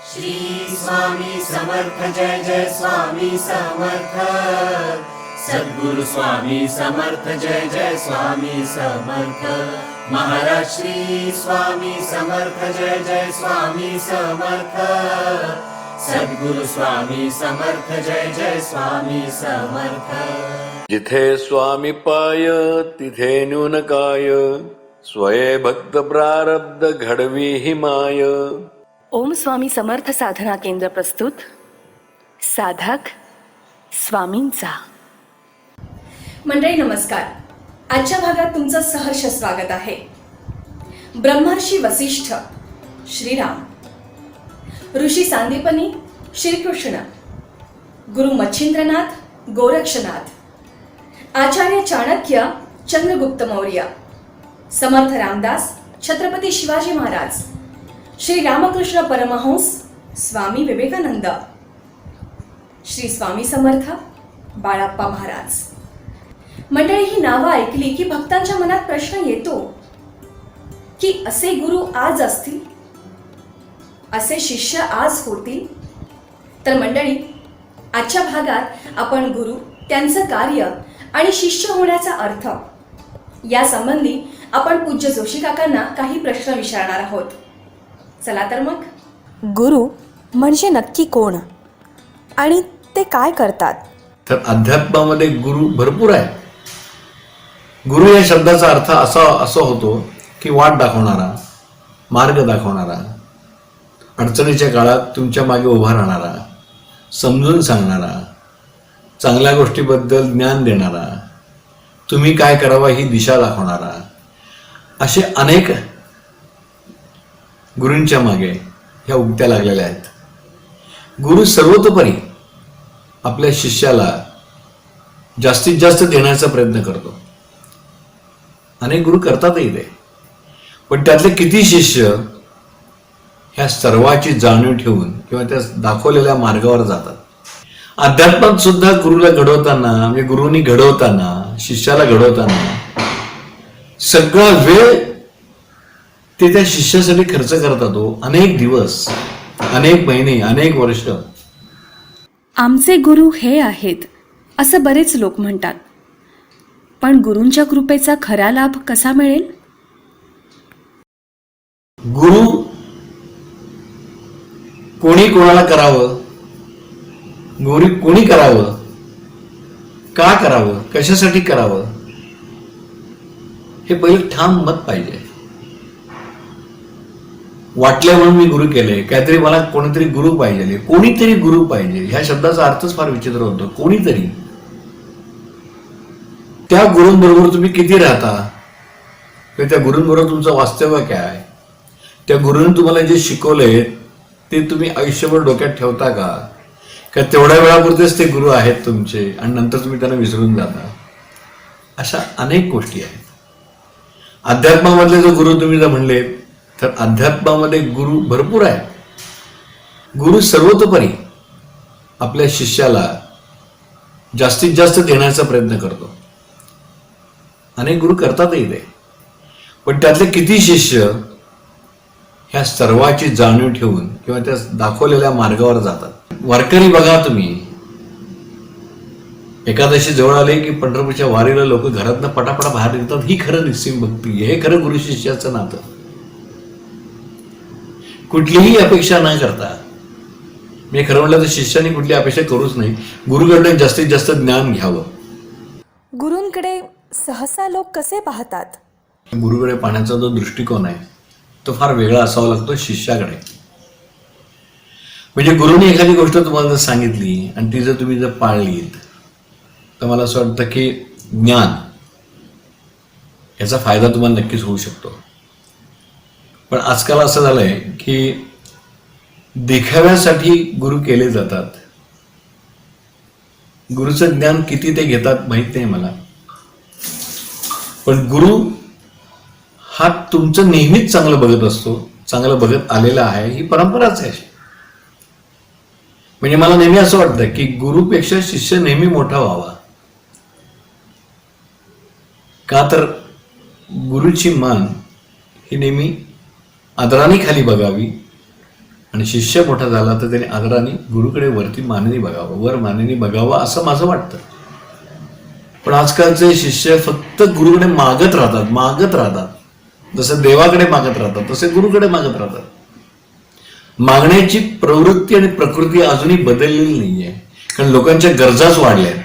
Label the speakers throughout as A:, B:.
A: श्री स्वामी समर्थ जय जय स्वामी समर्थ। सद्गुरु स्वामी समर्थ जय जय स्वामी समर्थ। महाराज श्री स्वामी समर्थ जय जय स्वामी समर्थ। सद्गुरु स्वामी समर्थ जय जय स्वामी समर्थ।
B: जिथे स्वामी पाय तिथे न्यून काय, स्वये भक्त प्रारब्ध घडवी ही माय।
C: ओम स्वामी समर्थ साधना केंद्र प्रस्तुत साधक स्वामींचा।
D: मंडळी नमस्कार. आजच्या भागात तुमचं सहर्ष स्वागत आहे. ब्रह्मर्षी वसिष्ठ श्रीराम, ऋषी सांदीपनी श्रीकृष्ण, गुरु मच्छिंद्रनाथ गोरक्षनाथ, आचार्य चाणक्य चंद्रगुप्त मौर्य, समर्थ रामदास छत्रपती शिवाजी महाराज, श्री रामकृष्ण परमहंस स्वामी विवेकानंद, श्री स्वामी समर्थ बाळाप्पा महाराज. मंडळी, ही नावं ऐकली की भक्तांच्या मनात प्रश्न येतो की असे गुरु आज असतील, असे शिष्य आज होतील. तर मंडळी, आजच्या भागात आपण गुरु, त्यांचं कार्य आणि शिष्य होण्याचा अर्थ या संबंधी आपण पूज्य जोशी काकांना काही प्रश्न विचारणार आहोत. चला तर मग.
C: गुरु म्हणजे नक्की कोण आणि ते काय करतात?
B: तर अध्यात्मामध्ये गुरु भरपूर आहे. गुरु या शब्दाचा अर्थ असा होतो की वाट दाखवणारा, मार्ग दाखवणारा, अडचणीच्या काळात तुमच्या मागे उभा राहणारा, समजून सांगणारा, चांगल्या गोष्टीबद्दल ज्ञान देणारा, तुम्ही काय करावं ही दिशा दाखवणारा, असे अनेक गुरूंच्या मागे ह्या उक्त्या लागलेल्या आहेत. गुरु सर्वतोपरी आपल्या शिष्याला जास्तीत जास्त देण्याचा प्रयत्न करतो. अनेक गुरु करतातही ते, पण त्यातले किती शिष्य ह्या सर्वाची जाणीव ठेवून किंवा त्या दाखवलेल्या मार्गावर जातात. अध्यात्मात सुद्धा गुरुला घडवताना, म्हणजे गुरुनी घडवताना, शिष्याला घडवताना सगळा वेळ ते त्या शिष्यासाठी खर्च करतात. हो, अनेक दिवस, अनेक महिने, अनेक वर्ष.
C: आमचे गुरु हे आहेत असं बरेच लोक म्हणतात, पण गुरूंच्या कृपेचा खरा लाभ कसा मिळेल?
B: गुरु कोणी कोणाला करावं, गुरु कोणी करावं, का करावं, कशासाठी करावं, हे पहिले ठाम मत पाहिजे. वाटलं म्हणून मी गुरु केले, काहीतरी मला कोणीतरी गुरु पाहिजे, कोणीतरी गुरु पाहिजे, ह्या शब्दाचा अर्थच फार विचित्र होतो. कोणीतरी. त्या गुरूंबरोबर तुम्ही किती राहता, किंवा त्या गुरूंबरोबर तुमचं वास्तव्य काय, त्या गुरूंनी तुम्हाला जे शिकवलंय ते तुम्ही आयुष्यभर डोक्यात ठेवता का तेवढ्या वेळापुरतेच ते गुरु आहेत तुमचे आणि नंतर तुम्ही त्यांना विसरून जाता. अशा अनेक गोष्टी आहेत. अध्यात्मामधले जो गुरु तुम्ही जर म्हणले तर अध्यात्मामध्ये गुरु भरपूर आहे. गुरु सर्वतोपरी आपल्या शिष्याला जास्तीत जास्त देण्याचा प्रयत्न करतो. अनेक गुरु करतातही ते, पण त्यातले किती शिष्य ह्या सर्वाची जाणीव ठेवून किंवा त्या दाखवलेल्या मार्गावर जातात. वारकरी बघा तुम्ही, एकादशी जवळ आले की पंढरपूरच्या वारीला लोक घरातनं पटापटा बाहेर निघतात. ही खरं निस्सीम भक्ती, हे खरं गुरु शिष्याचं नातं. कुठलीही अपेक्षा न करता, मी खरं म्हटलं तर शिष्याने कुठली अपेक्षा करूच नाही, गुरुकडे जास्तीत जास्त ज्ञान घ्यावं.
C: गुरूंकडे सहसा लोक कसे पाहतात?
B: गुरुकडे पाहण्याचा जो दृष्टिकोन आहे तो फार वेगळा असावा लागतो शिष्याकडे. म्हणजे गुरुने एखादी गोष्ट तुम्हाला जर सांगितली आणि ती जर तुम्ही जर पाळलीत तर मला असं वाटतं की ज्ञान याचा फायदा तुम्हाला नक्कीच होऊ शकतो. पण आजकाल असं झालंय की देखाव्यासाठी गुरु केले जातात. गुरुचं ज्ञान किती ते घेतात माहित नाही मला, पण गुरु हा तुमचं नेहमीच चांगलं बघत असतो, चांगलं बघत आलेला आहे. ही परंपराच आहे. म्हणजे मला नेहमी असं वाटतं की गुरुपेक्षा शिष्य नेहमी मोठा व्हावा. का तर गुरुची मान ही नेहमी आदराने खाली बघावी आणि शिष्य मोठा झाला तर त्याने आदराने गुरुकडे वरती मानेने बघावं, वर मानेने बघावं असं माझं वाटतं. पण आजकालचे शिष्य फक्त गुरुकडे मागत राहतात. जसं देवाकडे मागत राहतात तसे गुरुकडे मागत राहतात. मागण्याची प्रवृत्ती आणि प्रकृती अजूनही बदललेली नाहीये, कारण लोकांच्या गरजाच वाढल्या आहेत.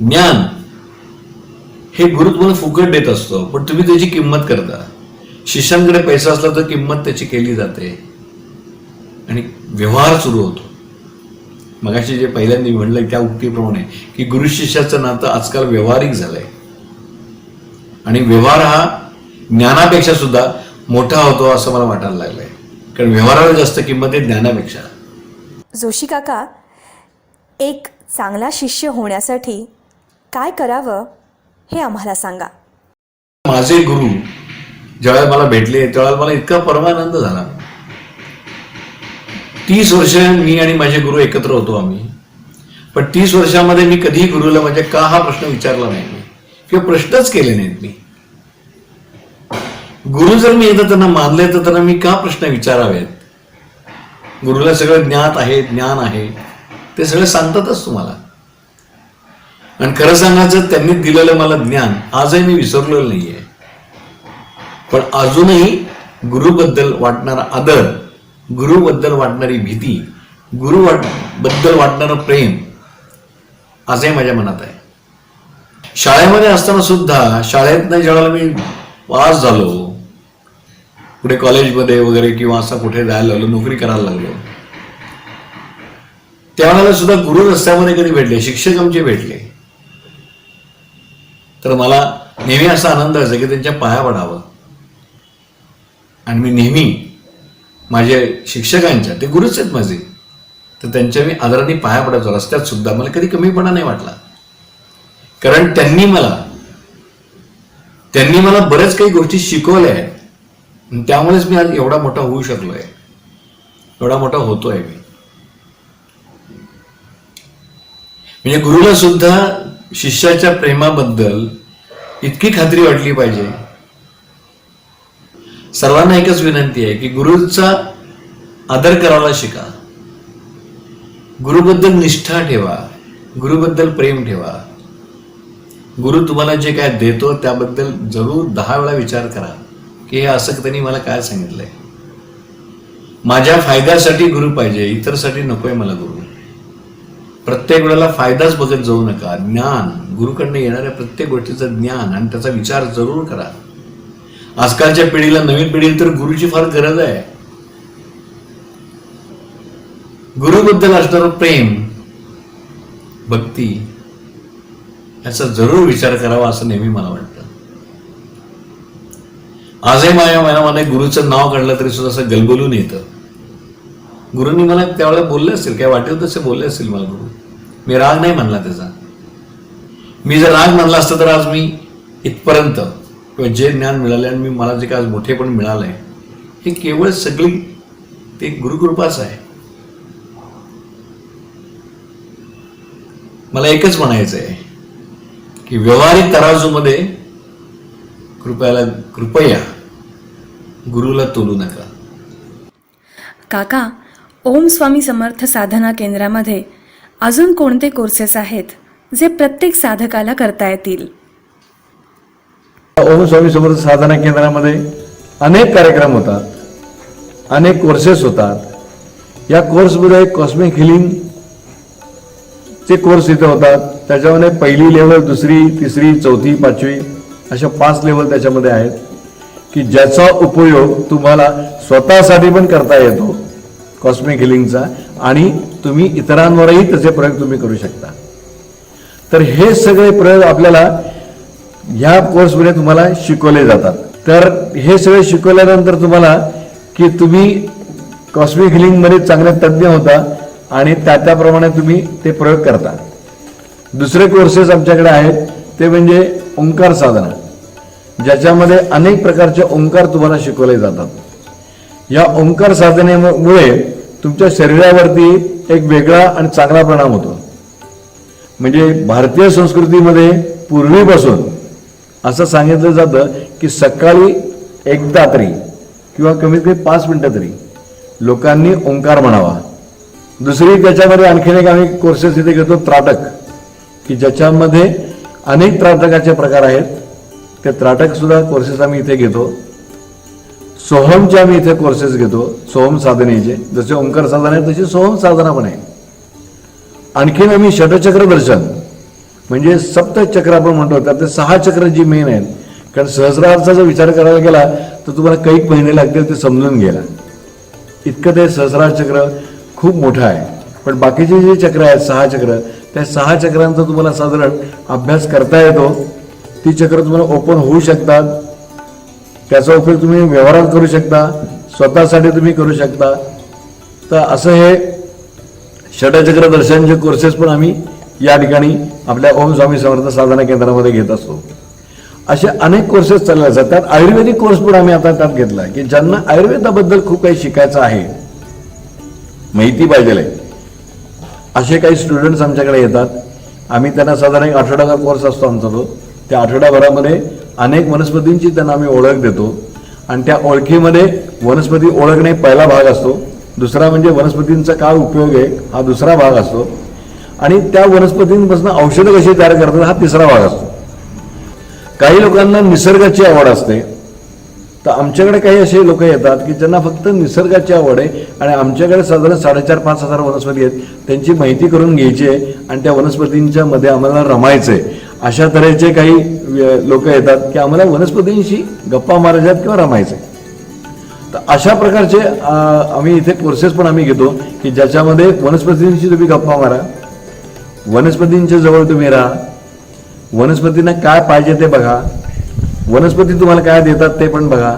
B: ज्ञान हे गुरु तुम्हाला फुकट देत असतो, पण तुम्ही त्याची किंमत करता. शिष्यांकडे पैसा असला तर किंमत त्याची केली जाते आणि व्यवहार सुरू होतो. मगाशी जे पहिल्यांदा म्हणलं त्या उक्तीप्रमाणे की गुरु शिष्याचं नातं आजकाल व्यवहारिक झालंय आणि व्यवहार हा ज्ञानापेक्षा सुद्धा मोठा होतो असं मला वाटायला लागलंय, कारण व्यवहाराला जास्त किंमत आहे ज्ञानापेक्षा.
E: जोशी काका, एक चांगला शिष्य होण्यासाठी काय करावं हे आम्हाला सांगा.
B: माझे गुरु ज्यावेळेला मला भेटले त्यावेळेला मला इतका परमानंद झाला. 30 वर्ष मी आणि माझे गुरु एकत्र होतो आम्ही, पण 30 वर्षामध्ये मी कधीही गुरुला म्हणजे का हा प्रश्न विचारला नाही मी, किंवा प्रश्नच केले नाहीत मी. गुरु जर मी एकदा त्यांना मानले तर त्यांना मी का प्रश्न विचारावेत. गुरुला सगळं ज्ञान आहे ते सगळं सांगतातच तुम्हाला. आणि खरं सांगायचं, त्यांनी दिलेलं मला ज्ञान आजही मी विसरलेलं नाहीये. पण अजूनही गुरुबद्दल वाटणारा आदर, गुरुबद्दल वाटणारी भीती, गुरुबद्दल वाटणारं प्रेम आजही माझ्या मनात आहे. शाळेमध्ये असताना सुद्धा, शाळेतनं ज्यावेळेला मी पास झालो, पुढे कॉलेजमध्ये वगैरे किंवा असं कुठे जायला लागलो, नोकरी करायला लागलो, त्यावेळेला सुद्धा गुरु रस्त्यामध्ये कधी भेटले, शिक्षक आमचे भेटले तर मला नेहमी असा आनंद व्हायचा की त्यांच्या पाया पडावं. आणि मी नेहमी माझ्या शिक्षकांच्या, ते गुरुच आहेत माझे, तर त्यांच्या मी आदराने पाया पडायचो रस्त्यात सुद्धा. मला कधी कमीपणा नाही वाटला, कारण त्यांनी मला बऱ्याच काही गोष्टी शिकवल्या आहेत. त्यामुळेच मी आज एवढा मोठा होऊ शकलोय, एवढा मोठा होतोय मी. म्हणजे गुरुला सुद्धा शिष्याच्या प्रेमाबद्दल इतकी खात्री वाटली पाहिजे. सर्वांना एकच विनंती आहे की गुरुचा आदर करायला शिका, गुरुबद्दल निष्ठा ठेवा, गुरुबद्दल प्रेम ठेवा. गुरु तुम्हाला जे काय देतो त्याबद्दल जरूर 10 वेळा विचार करा की हे असं त्यांनी मला काय सांगितलंय. माझ्या फायद्यासाठी गुरु पाहिजे, इतरसाठी नकोय मला गुरु. प्रत्येक वेळेला फायदाच बघत जाऊ नका. ज्ञान, गुरुकडनं येणाऱ्या प्रत्येक गोष्टीचं ज्ञान आणि त्याचा विचार जरूर करा. आजकालच्या पिढीला, नवीन पिढीला तर गुरुची फार गरज आहे. गुरुबद्दल असणारं प्रेम, भक्ती याचा जरूर विचार करावा असं नेहमी मला वाटतं. आजही माझ्या मनामध्ये गुरुचं नाव काढलं तरी सुद्धा असं गलबलून येतं. गुरुंनी मला त्यावेळेला बोलले असतील, काय वाटेल तसे बोलले असतील मला गुरु. मी राग नाही म्हणला त्याचा. मी जर राग म्हणला असतं तर आज मी इथपर्यंत किंवा जे ज्ञान मिळाले आणि मला जे काय आज मोठेपण मिळालंय हे केवळ सगळी ते गुरुकृपाच आहे. मला एकच म्हणायचं आहे की व्यवहारिक तराजूमध्ये कृपया गुरुला तोलू नका.
C: काका, ओम स्वामी समर्थ साधना केंद्रामध्ये अजून कोणते कोर्सेस आहेत जे प्रत्येक साधकाला करता येतील?
F: ओम स्वामी समर्थ साधना केंद्रामध्ये अनेक कार्यक्रम होतात, अनेक कोर्सेस होतात. या कोर्समध्ये कॉस्मिक हिलिंगचे कोर्स इथे होतात. त्याच्यामध्ये पहिली लेवल, दुसरी, तिसरी, चौथी, 5वी अशा 5 लेवल त्याच्यामध्ये आहेत की ज्याचा उपयोग तुम्हाला स्वतःसाठी पण करता येतो कॉस्मिक हिलिंगचा, आणि तुम्ही इतरांवरही त्याचे प्रयोग तुम्ही करू शकता. तर हे सगळे प्रयोग आपल्याला ह्या कोर्समध्ये तुम्हाला शिकवले जातात. तर हे सगळे शिकवल्यानंतर तुम्हाला की तुम्ही कॉस्मिक हिलिंगमध्ये चांगले तज्ज्ञ होता आणि त्याप्रमाणे तुम्ही ते प्रयोग करता. दुसरे कोर्सेस आमच्याकडे आहेत ते म्हणजे ओंकार साधना, ज्याच्यामध्ये अनेक प्रकारचे ओंकार तुम्हाला शिकवले जातात. या ओंकार साधनेमुळे तुमच्या शरीरावरती एक वेगळा आणि चांगला परिणाम होतो. म्हणजे भारतीय संस्कृतीमध्ये पूर्वीपासून असं सांगितलं जातं की सकाळी एकदा तरी किंवा कमीत कमी 5 मिनिटं तरी लोकांनी ओंकार म्हणावा. दुसरी त्याच्यामध्ये आणखीन एक आम्ही कोर्सेस इथे घेतो, त्राटक, की ज्याच्यामध्ये अनेक त्राटकाचे प्रकार आहेत. ते त्राटक सुद्धा कोर्सेस आम्ही इथे घेतो. सोहमचे आम्ही इथे कोर्सेस घेतो, सोहम साधनेचे. जसे ओंकार साधना आहे तशी सोहम साधना पण आहे. आणखीन आम्ही षटचक्र दर्शन, म्हणजे सप्तचक्र आपण म्हणतो, त्यात 6 चक्र जी मेन आहेत. कारण सहस्रारचा जर विचार करायला गेला तर तुम्हाला काही महिने लागतील ते समजून घ्यायला. इतकं ते सहस्रार चक्र खूप मोठं आहे. पण बाकीचे जे चक्र आहेत 6 चक्र, त्या 6 चक्रांचा तुम्हाला साधारण अभ्यास करता येतो. ती चक्र तुम्हाला ओपन होऊ शकतात. त्याचा उपयोग तुम्ही व्यवहारात करू शकता, स्वतःसाठी तुम्ही करू शकता. तर असं हे षटचक्र दर्शनचे कोर्सेस पण आम्ही या ठिकाणी आपल्या ओम स्वामी समर्थ साधना केंद्रामध्ये घेत असतो. असे अनेक कोर्सेस चालले असतात. त्यात आयुर्वेदिक कोर्स पण आम्ही आता त्यात घेतला, की ज्यांना आयुर्वेदाबद्दल खूप काही शिकायचं आहे, माहिती पाहिजे, असे काही स्टुडंट्स आमच्याकडे येतात. आम्ही त्यांना साधारण एक आठवड्याचा कोर्स असतो आमचा तो. त्या आठवड्याभरामध्ये अनेक वनस्पतींची त्यांना आम्ही ओळख देतो. आणि त्या ओळखीमध्ये वनस्पती ओळखणे पहिला भाग असतो. दुसरा म्हणजे वनस्पतींचा काय उपयोग आहे हा दुसरा भाग असतो. आणि त्या वनस्पतींपासून औषधं कशी तयार करतात हा तिसरा भाग असतो. काही लोकांना निसर्गाची आवड असते. तर आमच्याकडे काही असे लोक येतात की ज्यांना फक्त निसर्गाची आवड आहे आणि आमच्याकडे साधारण 4,500-5,000 वनस्पती आहेत, त्यांची माहिती करून घ्यायची आहे आणि त्या वनस्पतींच्या मध्ये आम्हाला रमायचं आहे. अशा तऱ्हेचे काही लोक येतात की आम्हाला वनस्पतींशी गप्पा मारायच्यात किंवा रमायचं आहे. तर अशा प्रकारचे आम्ही इथे कोर्सेस पण आम्ही घेतो की ज्याच्यामध्ये वनस्पतींशी तुम्ही गप्पा मारा, वनस्पतींच्या जवळ तुम्ही राहा, वनस्पतींना काय पाहिजे ते बघा, वनस्पती तुम्हाला काय देतात ते पण बघा.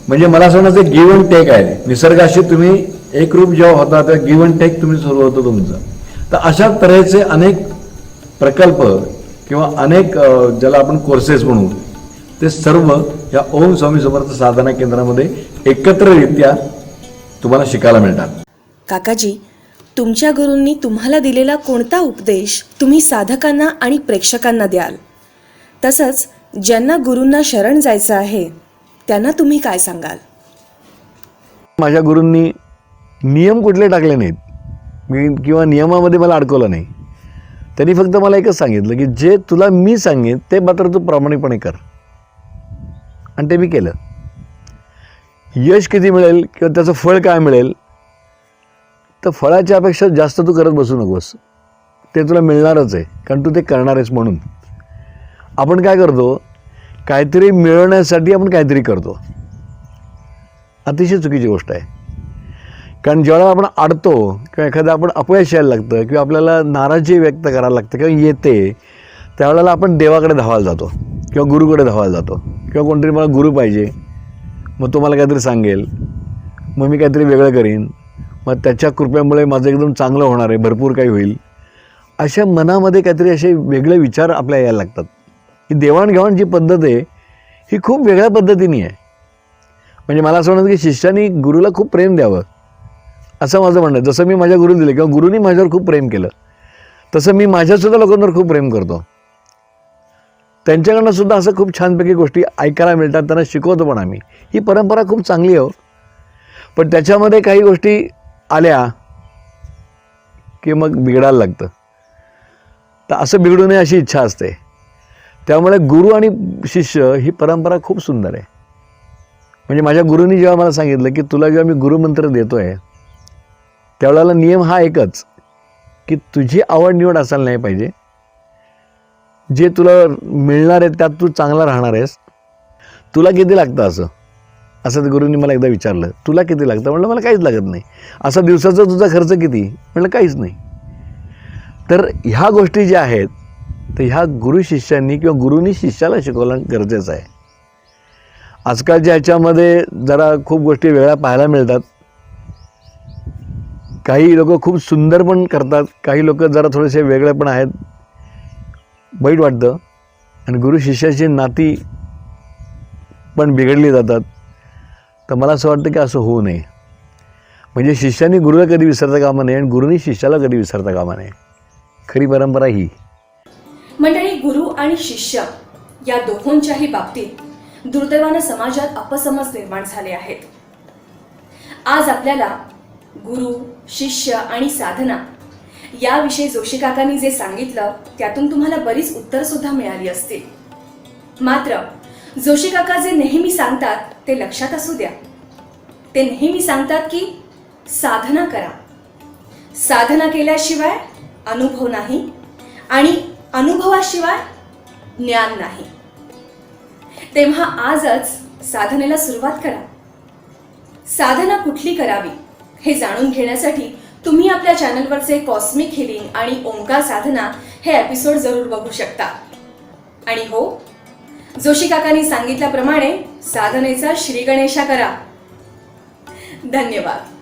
F: म्हणजे मला असं म्हणायचं गिव्ह अँड टेक आहे. निसर्गाशी तुम्ही एकरूप जेव्हा होता तेव्हा गिव्ह अँड टेक तुम्ही सुरू होतं तुमचं. तर अशा तऱ्हेचे अनेक प्रकल्प किंवा अनेक ज्याला आपण कोर्सेस म्हणू, ते सर्व या ओम स्वामी समर्थ साधना केंद्रामध्ये एकत्ररित्या तुम्हाला शिकायला मिळतात.
E: काकाजी, तुमच्या गुरूंनी तुम्हाला दिलेला कोणता उपदेश तुम्ही साधकांना आणि प्रेक्षकांना द्याल? तसंच ज्यांना गुरूंना शरण जायचं आहे त्यांना तुम्ही काय सांगाल?
F: माझ्या गुरूंनी नियम कुठले टाकले नाहीत, मी किंवा नियमामध्ये मला अडकवलं नाही. त्यांनी फक्त मला एकच सांगितलं की जे तुला मी सांगेन ते मात्र तू प्रामाणिकपणे कर. आणि ते मी केलं. यश किती मिळेल किंवा त्याचं फळ काय मिळेल, तर फळाच्या अपेक्षा जास्त तू करत बसू नकोस. ते तुला मिळणारच आहे, कारण तू ते करणार आहेस. म्हणून आपण काय करतो, काहीतरी मिळवण्यासाठी आपण काहीतरी करतो. अतिशय चुकीची गोष्ट आहे. कारण ज्यावेळेला आपण अडतो किंवा एखादं आपण अपयश यायला लागतं किंवा आपल्याला नाराजी व्यक्त करायला लागतं किंवा येते, त्यावेळेला आपण देवाकडे धावायला जातो किंवा गुरुकडे धावायला जातो. किंवा कोणतरी मला गुरु पाहिजे, मग तो मला काहीतरी सांगेल, मग मी काहीतरी वेगळं करीन, मग त्याच्या कृपेमुळे माझं एकदम चांगलं होणार आहे, भरपूर काही होईल. अशा मनामध्ये काहीतरी असे वेगळे विचार आपल्या यायला लागतात. ही देवाणघेवाण जी पद्धत आहे ही खूप वेगळ्या पद्धतीने आहे. म्हणजे मला असं म्हणतं की शिष्याने गुरुला खूप प्रेम द्यावं, असं माझं म्हणणं आहे. जसं मी माझ्या गुरुला दिलं किंवा गुरुनी माझ्यावर खूप प्रेम केलं, तसं मी माझ्यासुद्धा लोकांवर खूप प्रेम करतो. त्यांच्याकडनं सुद्धा असं खूप छानपैकी गोष्टी ऐकायला मिळतात, त्यांना शिकवतो पण आम्ही. ही परंपरा खूप चांगली आहे. पण त्याच्यामध्ये काही गोष्टी आल्या की मग बिघडायला लागतं. तर असं बिघडू नये अशी इच्छा असते. त्यामुळे गुरु आणि शिष्य ही परंपरा खूप सुंदर आहे. म्हणजे माझ्या गुरुनी जेव्हा मला सांगितलं की तुला जेव्हा मी गुरुमंत्र देतो आहे त्यावेळेला नियम हा एकच की तुझी आवड निवड असायला नाही पाहिजे. जे तुला मिळणार आहे त्यात तू चांगला राहणार आहेस. तुला किती लागतं असं ते गुरुंनी मला एकदा विचारलं, तुला किती लागतं? म्हटलं मला काहीच लागत नाही. असा दिवसाचा तुझा खर्च किती? म्हटलं काहीच नाही. तर ह्या गोष्टी ज्या आहेत तर ह्या गुरु शिष्यांनी किंवा गुरुनी शिष्याला शिकवणं गरजेचं आहे. आजकालच्या ह्याच्यामध्ये जरा खूप गोष्टी वेगळ्या पाहायला मिळतात. काही लोक खूप सुंदर पण करतात, काही लोक जरा थोडेसे वेगळे पण आहेत. वाईट वाटतं. आणि गुरु शिष्याची नाती पण बिघडली जातात. तर मला असं वाटतं की असं होऊ नये. म्हणजे शिष्याने गुरुला कधी विसरता कामा नये आणि गुरुनी शिष्याला कधी विसरता कामा नये. खरी परंपरा ही.
D: मंडळी, गुरु आणि शिष्य या दोहोंच्याही बाबतीत दुर्दैवानं समाजात अपसमज निर्माण झाले आहेत. आज आपल्याला गुरु, शिष्य आणि साधना याविषयी जोशी काकांनी जे सांगितलं त्यातून तुम्हाला बरीच उत्तर सुद्धा मिळाली असतील. मात्र जोशी काका जे नेहमी सांगतात ते लक्षात असू द्या. ते नेहमी सांगतात की साधना करा. साधना केल्याशिवाय अनुभव नाही आणि अनुभवाशिवाय ज्ञान नाही. तेव्हा आजच साधनेला सुरुवात करा. साधना कुठली करावी हे जाणून घेण्यासाठी तुम्ही आपल्या चॅनलवरचे कॉस्मिक हिलिंग आणि ओंकार साधना हे एपिसोड जरूर बघू शकता. आणि हो, जोशी काकांनी सांगितल्याप्रमाणे साधनेचा श्री गणेशा करा. धन्यवाद.